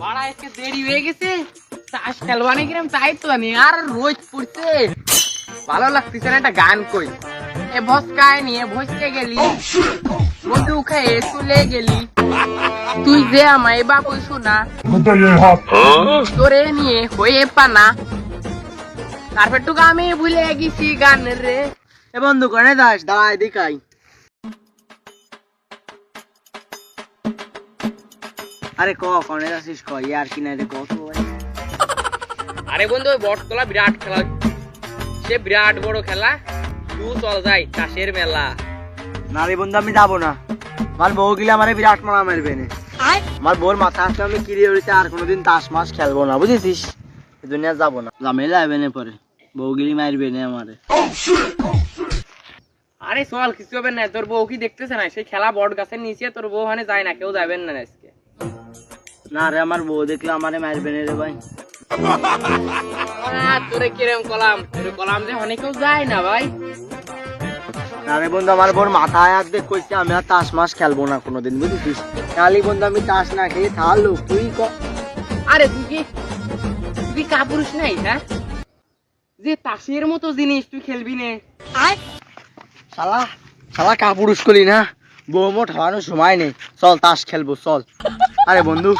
বড়া আজকে দেরি হয়ে গেছে, তাস খেলবানে কিরম তাই তো জানি। আর রোজ পড়ছে, ভালো লাগতেছে না। একটা গান কই, এ ভস্কায় নিয়ে ভসকে গেলি, বন্ধু খেয়ে চলে গেলি, তুই যে আমায় বাবু শোনা, তোরে নিয়ে হয়ে পানা। তারপর টুকু আমি ভুলে গেছি গান রে। এ বন্ধু কনে দাস দাঁড়ায় দেখাই। আরে কনে যাচ্ছিস আর কি নাই রে কত। আরে বন্ধু ওই বটতলা বিরাট খেলা, সে বিরাট বড় খেলা, তুই চল যাই তাসের মেলা। না রে বন্ধু আমি যাবো না, আমার বউ গিলে আমার বিরাট মারা মারবে না। আমার বউর মাথা আসলে আমি কিরে উড়িতে আর কোনোদিন তাস মাস খেলবো না, বুঝেছিস? এই দুনিয়া যাবো না, ঝামেলা হবে না পরে, বউ গিলি মারবে না আমারে। আরে চল, কিছু হবে না। তোর বউ কি দেখতেছে না সেই খেলা বট গাছের নিচে? তোর বউ ওখানে যায় না, কেউ যাবেন না আজকে। না রে আমার বউ দেখলে আমারে মারবে না রে ভাই। তোরে কিরম কলাম, তোর কলাম যে অনেকেও যায় না ভাই। না রে বন্ধু আমার বউর মাথায় হাত দেখ কইছে আমি আর তাস মাস খেলবো না কোনোদিন, বুঝেছিস? খালি বন্ধু আমি তাস না খেয়ে থাকলো তুই আরে তুই কাপুরুষ নাই, হ্যাঁ? যে তাসের মতো জিনিস তুই খেলবি নে? শালা শালা কাপুরুষ করলি না, বউ মো ঠাওয়ানোর সময় নেই, চল তাস খেলবো চল। আরে বন্ধু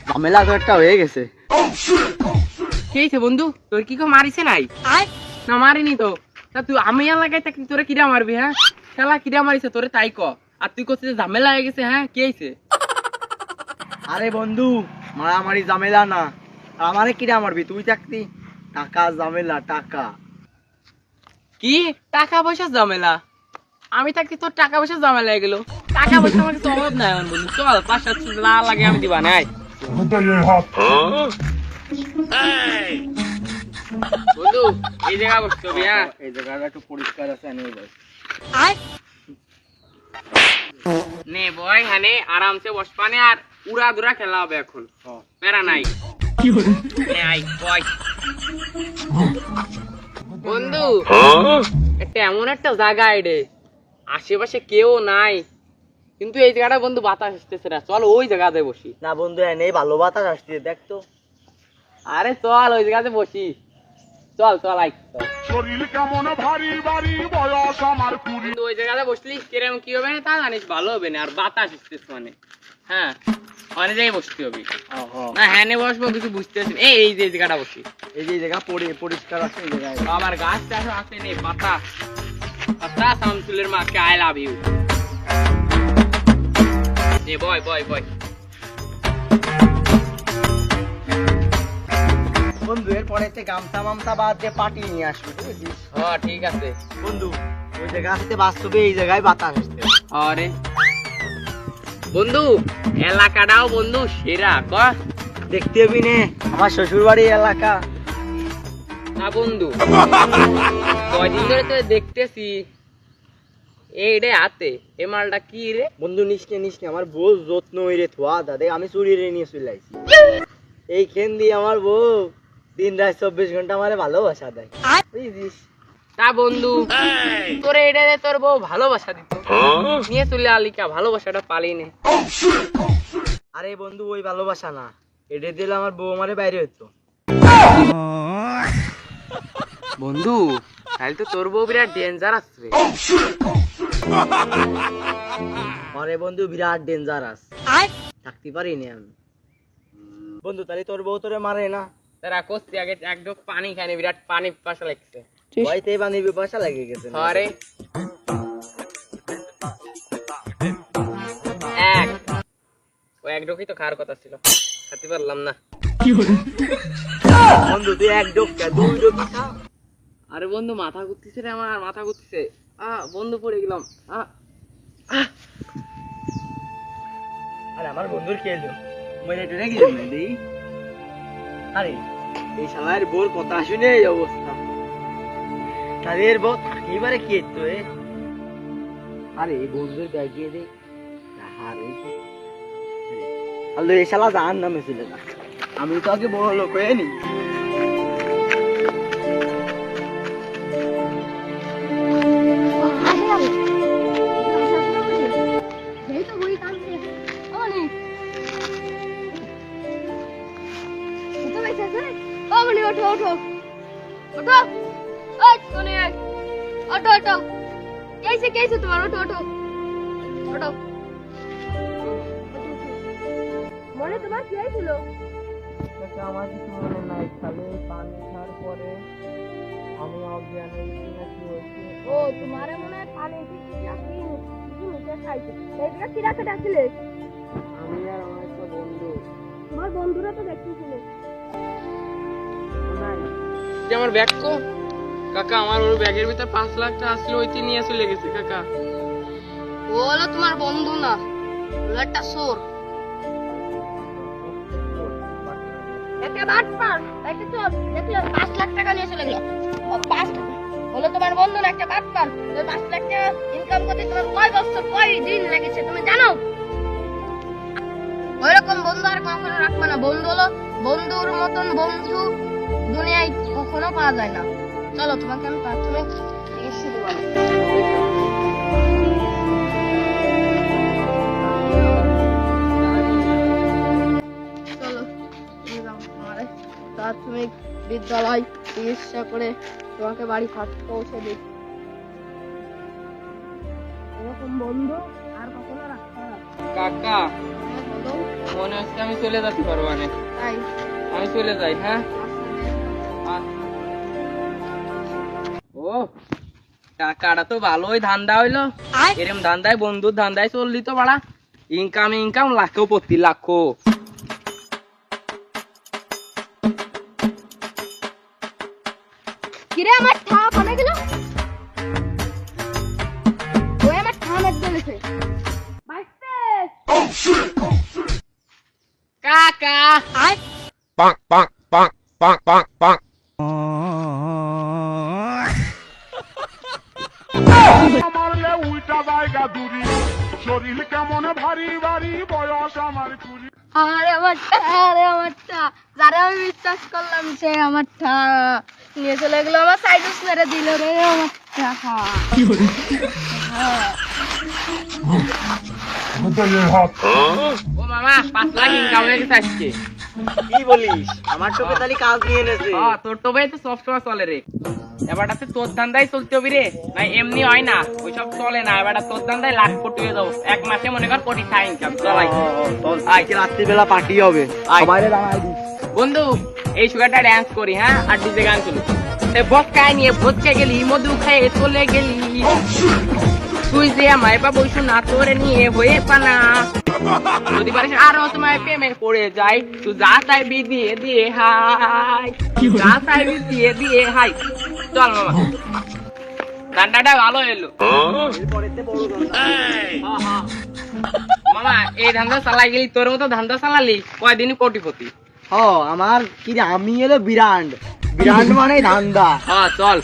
ঝামেলা তো একটা হয়ে গেছে। খেয়েছে বন্ধু, তোর কি কেউ মারিছে নাই? না মারিনি তো। তা তুই আমি এলাকায় থাকি, তোরে কিরা মারবি? হ্যাঁ খেলা কিরা মারিছে তোরে তাই ক। আর তুই করছিস যে ঝামেলা হয়ে গেছে, হ্যাঁ কি হয়েছে? আরে বন্ধু মারামারি ঝামেলা না, আমারে কিরা মারবি? তুই থাকতি টাকা ঝামেলা টাকা। কি টাকা পয়সা ঝামেলা? আমি থাকতে তোর টাকা পয়সা ঝামেলা হয়ে গেল? টাকা পয়সা আমার কিছু অভাব নাই আমার বন্ধু, চল 500 না লাগে আমি দিবা নাই। বন্ধু এই জায়গা বসতে হবে, হ্যাঁ এই জায়গাটা একটু পরিষ্কার আছে আনিয়ে যাই। নে বয় হানে আরামসে বসপানে, আর উড়া দুরা খেলা হবে এখন, প্যারা নাই। নে আই বয় বন্ধু, একটা এমন একটা জায়গা রে, আশেপাশে কেউ নাই, কিন্তু এই জায়গাটা বন্ধু বাতাস আসতেছে না। চল ওই জায়গাতে বসি। না বন্ধু এনে ভালো বাতাস আসছে দেখ তো। আরে চল ওই জায়গাতে বসি, চল চল আই। শরীর কেমন ভারী ভারী বয়স আমার কুড়ি। কিন্তু ওই জায়গাতে বসলি কিরম কি হবে না তা জানিস, ভালো হবে না। আর বাতাস আসতেছে মানে, হ্যাঁ অনেক জায়গায় বসতে হবে না। হ্যাঁ নে বসবো, কিছু বুঝতে পারছি। এই যে জায়গাটা বসি, এই যে জায়গা পরিষ্কার আছে এই জায়গায়। আমার গাছ টাছ আছে নে, পাতা পাতা শামসুলের মাকে আই লাভ ইউ। নে বয় বয় বয়। বন্ধু এরপরে গামছা মামছা বাদ দিয়ে পাটি নিয়ে আসবি, বুঝেছিস? হ্যাঁ ঠিক আছে বন্ধু ওই জায়গা আসতে বাস্তবে এই জায়গায় বাতাস আসছে। আরে বন্ধু এলাকাটাও বন্ধু সেরা ক। দেখতে হবি নে আমার শ্বশুর বাড়ি এলাকা। না বন্ধু কয়দিন ধরে তো দেখতেছি এই রে হাতে এ মালটা কি রে? বন্ধু নিসনে আমার বউ যত্ন হইরে থোয়া দাদে আমি চুরি রে নিয়ে চলে আইছি। এই খেন দিয়ে আমার বউ দিন রাত 24 ঘন্টা আমারে ভালোবাসা দেয়, বুঝিস? তা বন্ধু তোরে এটা তোর বউ ভালোবাসা দিত, নিয়ে চলে আলিকা ভালোবাসাটা পালি নে। আরে বন্ধু ওই ভালোবাসা না, এটা দিলে আমার বউ আমারে বাইরে হতো। বন্ধু তাহলে তো তোর বউ বিরাট ডেঞ্জার আসবে। আরে বন্ধু বিরাট ডেঞ্জারাস, থাকতে পারি না আমি। বন্ধু তাহলে তোর বউ তোরে মারে না? তারা করছি আগে এক ঢোক পানি খাইনি, বিরাট পানি পিপাসা লাগছে। ভয়তে পানি পিপাসা লেগে গেছে। আরে এক ও এক ঢোকই তো খাওয়ার কথা ছিল, খেতে পারলাম না। বন্ধু তুই এক ঢোক কে দুই ঢোক খা। আরে বন্ধু মাথা ঘুরতেছে রে, আমার মাথা ঘুরতেছে। বন্ধু পড়ে গেলাম। আরে আমার বন্ধুর কি হলো, মরে টরে গেল না দেই। আরে এই শালার বোর কথা শুনে এই অবস্থা, তাদের বউ থাকিবারে কি হতো এ? আরে এই বন্ধুর ব্যাগিয়ে দে। আরে আল্লাহ এই শালা জাহান নামে চলে না, আমি তো আগে বড় লোক হয়ে নি। গেছে রে ও মনি ওঠো ওঠো ওঠো ওই মনি ওঠো ওঠো কেছে তোমার ওঠো ওঠো ওঠো মনে তোমার কি হয়েছিল আমার কিছু মনে নাই, খালি পানি খাওয়ার পরে আমি অজ্ঞান হয়েছি না কি হয়েছে। ও তোমারে মনে হয় পানি কি মিশে খাইছে এইটা কি রাখতে ডাকছিলে আমি আর আমার একটা বন্ধু তোমার বন্ধুরা তো দেখতেছিল নাই। যে আমার ব্যাগ কো কাকা, আমার ওর ব্যাগের ভিতর 5 লাখ টাকা আসলে ওইটি নিয়ে চলে গেছে কাকা। ও হলো তোমার বন্ধু না, ওরা একটা চোর, একটা বাটপার, একটা চোর। দেখলে 5 লাখ টাকা নিয়ে চলে গেল। ও 5 হলো তোমার বন্ধু না, একটা বাটপার। ওই 5 লাখ টাকা ইনকাম করতে তোমার কয় বছর কয় দিন লেগেছে তুমি জানো? ওইরকম বন্ধু আর কখনো রাখবে না। বন্ধু হলো বন্ধুর মতন বন্ধু দুনিয়ায় কখনো পাওয়া যায় না। চলো তোমাকে আমি প্রাথমিক চিকিৎসা দেবো। চলো আমাদের প্রাথমিক বিদ্যালয় চিকিৎসা করে তোমাকে বাড়ি পৌঁছে দিই। এরকম বন্ধু আর কখনো রাখতে না। কাকা মনে হচ্ছে আমি চলে যেতে পারবো না, তাই আমি চলে যাই। হ্যাঁ ও টাকাটা তো ভালোই ধান্দা হইলো। এরম ধান্দায় বন্ধুর ধান্দায় চললি তো বাড়া, ইনকাম লাখো প্রতি লাখো। কিরে আমার ঠা কমে গেল? ওই আমার ঠা মেরে দিয়েছে। বাইতে কাকা আয় bonk, bonk, bonk, bonk, bonk, bonk. মারলে উল্টা জায়গা দূরি, শরীর কেমন ভারী ভারী, বয়স আমার কুড়ি। আরে আমার ঠা যারা আমি বিশ্বাস করলাম সে আমার ঠা নিয়ে চলে গেলো। আমার সাইডুস মেরে দিল রে আমার ঠা। ও মামা 5 লাখ ইনকাম হয়ে গেছে আজকে। কি বলিস? আমার চোখে তালি কাজ নিয়ে এনেছে। তোর তো ভাই তো সফটওয়্যার চলে রে। এবারটাতে তোর ধান্দাই চলতে হবে রে, না এমনি হয় না, ওইসব চলে না। এবারটা তোর ধান্দায় লাখ কোটি হয়ে যাবো, 1 মাসে মনে কর কোটি টাকা ইনকাম। চলাই আজকে রাত্রিবেলা পার্টি হবে, সবাইরে জানাই দিস। বন্ধু এই সুগারটা ড্যান্স করি, হ্যাঁ, আর ডিজে গান চলুক। বস খায় নিয়ে ভোজকে গেলি, মধু খাইয়ে চলে গেলি, তুই যে আমায় বা বসু না তোরে নিয়ে হয়ে পানা। যদি পারিস আরো তোমায় প্রেমে পড়ে যাই, তুই যা চাইবি দিয়ে দিয়ে হাই, যা চাইবি দিয়ে দিয়ে হাই। চল মামা, ধান্দাটা ভালো এলো। মামা এই ধান্দা চালাই গেলি, তোর মতো ধান্দা চালালি কয়দিন কোটিপতি। আমার কি রে, আমি এলো বিরান্ড মানে ধান্দা। হ্যাঁ চল।